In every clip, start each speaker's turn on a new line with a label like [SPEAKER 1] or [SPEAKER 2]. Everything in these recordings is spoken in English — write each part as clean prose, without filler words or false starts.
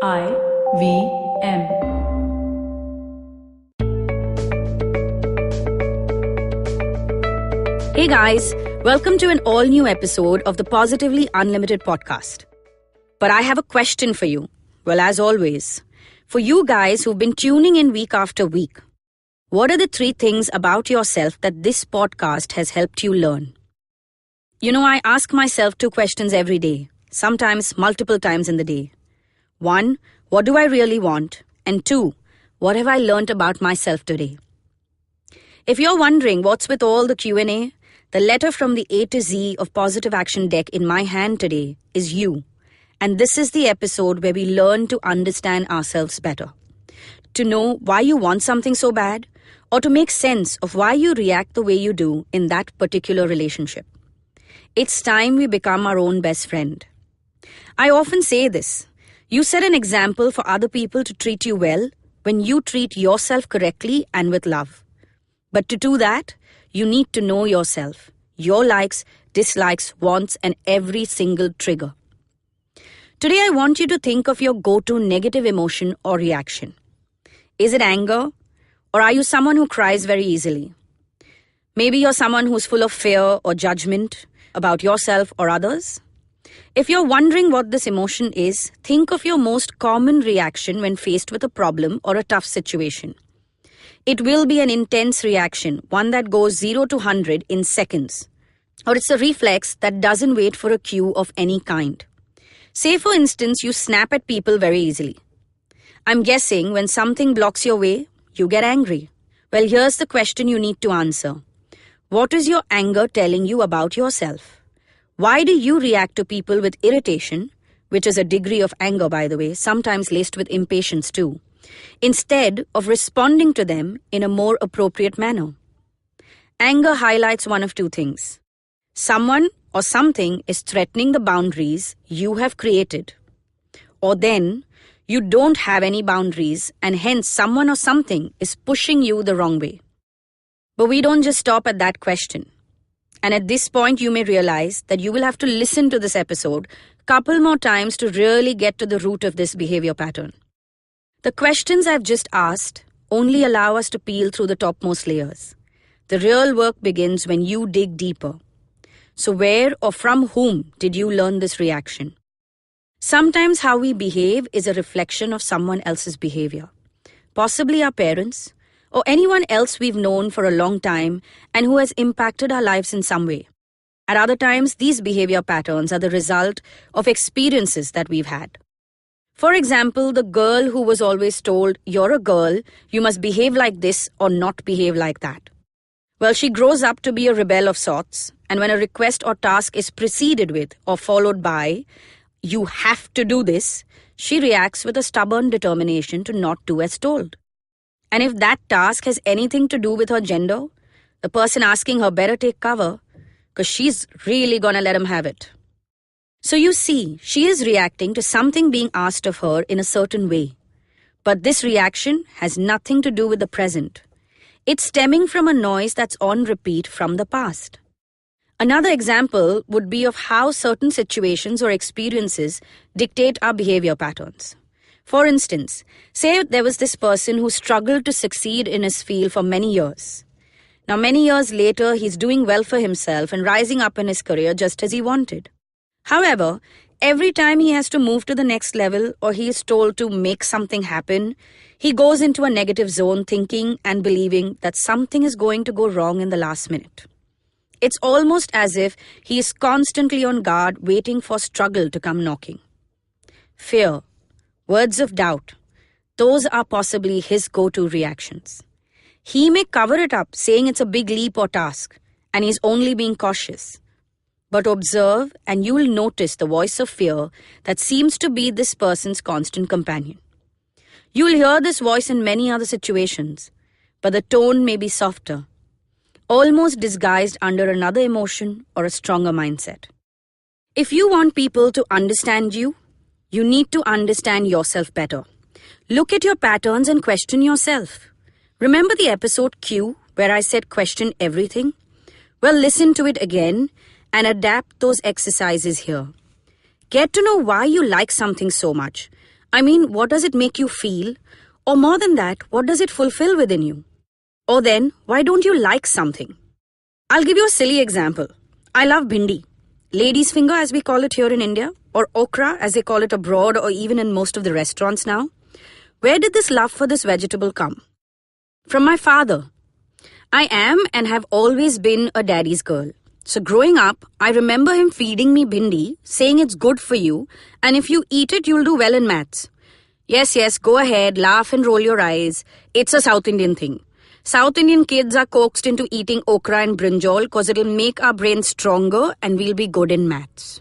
[SPEAKER 1] IVM.
[SPEAKER 2] Hey guys, welcome to an all-new episode of the Positively Unlimited podcast. But I have a question for you. Well, as always, for you guys who've been tuning in week after week, what are the 3 things about yourself that this podcast has helped you learn? You know, I ask myself 2 questions every day, sometimes multiple times in the day. 1, what do I really want? And 2, what have I learned about myself today? If you're wondering what's with all the Q&A, the letter from the A to Z of Positive Action deck in my hand today is you. And this is the episode where we learn to understand ourselves better. To know why you want something so bad, or to make sense of why you react the way you do in that particular relationship. It's time we become our own best friend. I often say this. You set an example for other people to treat you well when you treat yourself correctly and with love. But to do that, you need to know yourself, your likes, dislikes, wants, and every single trigger. Today, I want you to think of your go-to negative emotion or reaction. Is it anger? Or are you someone who cries very easily? Maybe you're someone who's full of fear or judgment about yourself or others. If you're wondering what this emotion is, think of your most common reaction when faced with a problem or a tough situation. It will be an intense reaction, one that goes 0 to 100 in seconds. Or it's a reflex that doesn't wait for a cue of any kind. Say, for instance, you snap at people very easily. I'm guessing when something blocks your way, you get angry. Well, here's the question you need to answer. What is your anger telling you about yourself? Why do you react to people with irritation, which is a degree of anger, by the way, sometimes laced with impatience too, instead of responding to them in a more appropriate manner? Anger highlights one of 2 things. Someone or something is threatening the boundaries you have created. Or then, you don't have any boundaries and hence someone or something is pushing you the wrong way. But we don't just stop at that question. And at this point, you may realize that you will have to listen to this episode a couple more times to really get to the root of this behavior pattern. The questions I've just asked only allow us to peel through the topmost layers. The real work begins when you dig deeper. So where or from whom did you learn this reaction? Sometimes how we behave is a reflection of someone else's behavior. Possibly our parents, or anyone else we've known for a long time and who has impacted our lives in some way. At other times, these behavior patterns are the result of experiences that we've had. For example, the girl who was always told, "You're a girl, you must behave like this or not behave like that." Well, she grows up to be a rebel of sorts, and when a request or task is preceded with or followed by, "You have to do this," she reacts with a stubborn determination to not do as told. And if that task has anything to do with her gender, the person asking her better take cover, because she's really gonna let him have it. So you see, she is reacting to something being asked of her in a certain way. But this reaction has nothing to do with the present. It's stemming from a noise that's on repeat from the past. Another example would be of how certain situations or experiences dictate our behavior patterns. For instance, say there was this person who struggled to succeed in his field for many years. Now, many years later, he's doing well for himself and rising up in his career just as he wanted. However, every time he has to move to the next level or he is told to make something happen, he goes into a negative zone thinking and believing that something is going to go wrong in the last minute. It's almost as if he is constantly on guard waiting for struggle to come knocking. Fear. Words of doubt, those are possibly his go-to reactions. He may cover it up saying it's a big leap or task and he's only being cautious. But observe and you will notice the voice of fear that seems to be this person's constant companion. You will hear this voice in many other situations, but the tone may be softer, almost disguised under another emotion or a stronger mindset. If you want people to understand you, you need to understand yourself better. Look at your patterns and question yourself. Remember the episode Q where I said question everything? Well, listen to it again and adapt those exercises here. Get to know why you like something so much. I mean, what does it make you feel? Or more than that, what does it fulfill within you? Or then, why don't you like something? I'll give you a silly example. I love bhindi, lady's finger as we call it here in India, or okra as they call it abroad or even in most of the restaurants now. Where did this love for this vegetable come? From my father. I am and have always been a daddy's girl. So growing up, I remember him feeding me bhindi, saying it's good for you, and if you eat it, you'll do well in maths. Yes, go ahead, laugh and roll your eyes. It's a South Indian thing. South Indian kids are coaxed into eating okra and brinjal because it'll make our brains stronger and we'll be good in maths.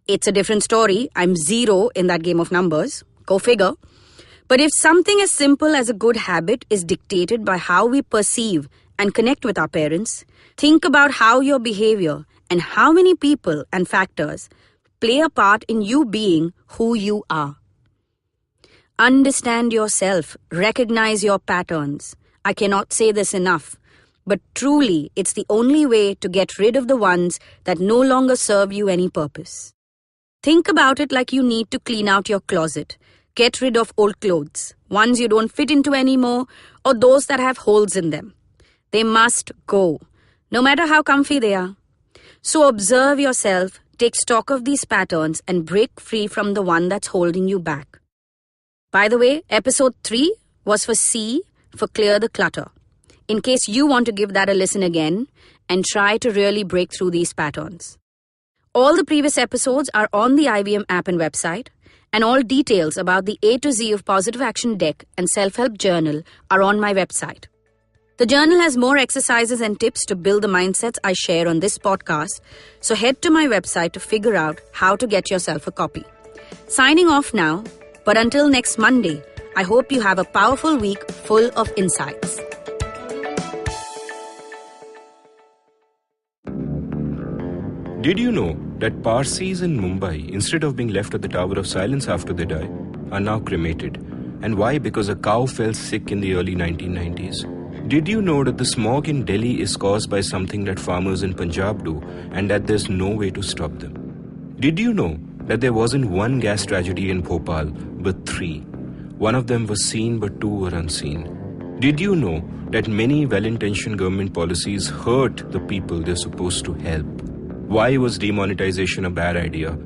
[SPEAKER 2] It's a different story. I'm zero in that game of numbers. Go figure. But if something as simple as a good habit is dictated by how we perceive and connect with our parents, think about how your behavior and how many people and factors play a part in you being who you are. Understand yourself. Recognize your patterns. I cannot say this enough, but truly it's the only way to get rid of the ones that no longer serve you any purpose. Think about it like you need to clean out your closet. Get rid of old clothes, ones you don't fit into anymore, or those that have holes in them. They must go, no matter how comfy they are. So observe yourself, take stock of these patterns, and break free from the one that's holding you back. By the way, episode 3 was for C, for clear the clutter. In case you want to give that a listen again and try to really break through these patterns. All the previous episodes are on the IVM app and website, and all details about the A to Z of Positive Action Deck and Self-Help Journal are on my website. The journal has more exercises and tips to build the mindsets I share on this podcast, so head to my website to figure out how to get yourself a copy. Signing off now, but until next Monday, I hope you have a powerful week full of insights.
[SPEAKER 1] Did you know that Parsis in Mumbai, instead of being left at the Tower of Silence after they die, are now cremated? And why? Because a cow fell sick in the early 1990s. Did you know that the smog in Delhi is caused by something that farmers in Punjab do and that there's no way to stop them? Did you know that there wasn't one gas tragedy in Bhopal, but 3? One of them was seen, but 2 were unseen. Did you know that many well-intentioned government policies hurt the people they're supposed to help? Why was demonetization a bad idea?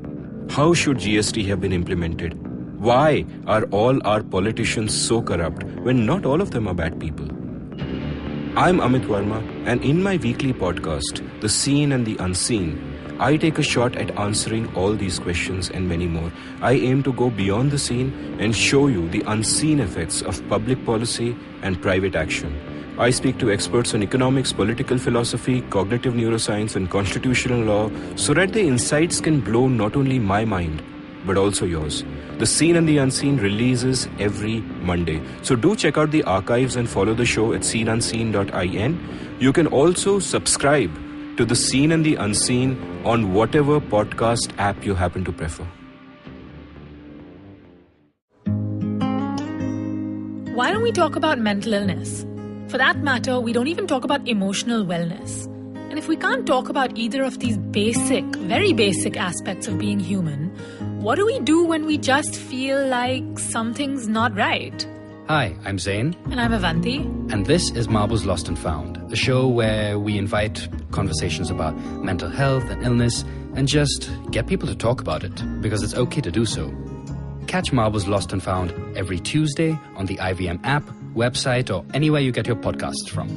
[SPEAKER 1] How should GST have been implemented? Why are all our politicians so corrupt when not all of them are bad people? I'm Amit Verma, and in my weekly podcast, The Seen and the Unseen, I take a shot at answering all these questions and many more. I aim to go beyond the seen and show you the unseen effects of public policy and private action. I speak to experts on economics, political philosophy, cognitive neuroscience, and constitutional law so that the insights can blow not only my mind, but also yours. The Seen and the Unseen releases every Monday. So do check out the archives and follow the show at seenunseen.in. You can also subscribe to The Seen and the Unseen on whatever podcast app you happen to prefer.
[SPEAKER 3] Why don't we talk about mental illness? For that matter, we don't even talk about emotional wellness. And if we can't talk about either of these basic, very basic aspects of being human, what do we do when we just feel like something's not right?
[SPEAKER 4] Hi, I'm Zain.
[SPEAKER 3] And I'm Avanti.
[SPEAKER 4] And this is Marbles Lost and Found, a show where we invite conversations about mental health and illness and just get people to talk about it, because it's okay to do so. Catch Marbles Lost and Found every Tuesday on the IVM app, website, or anywhere you get your podcasts from.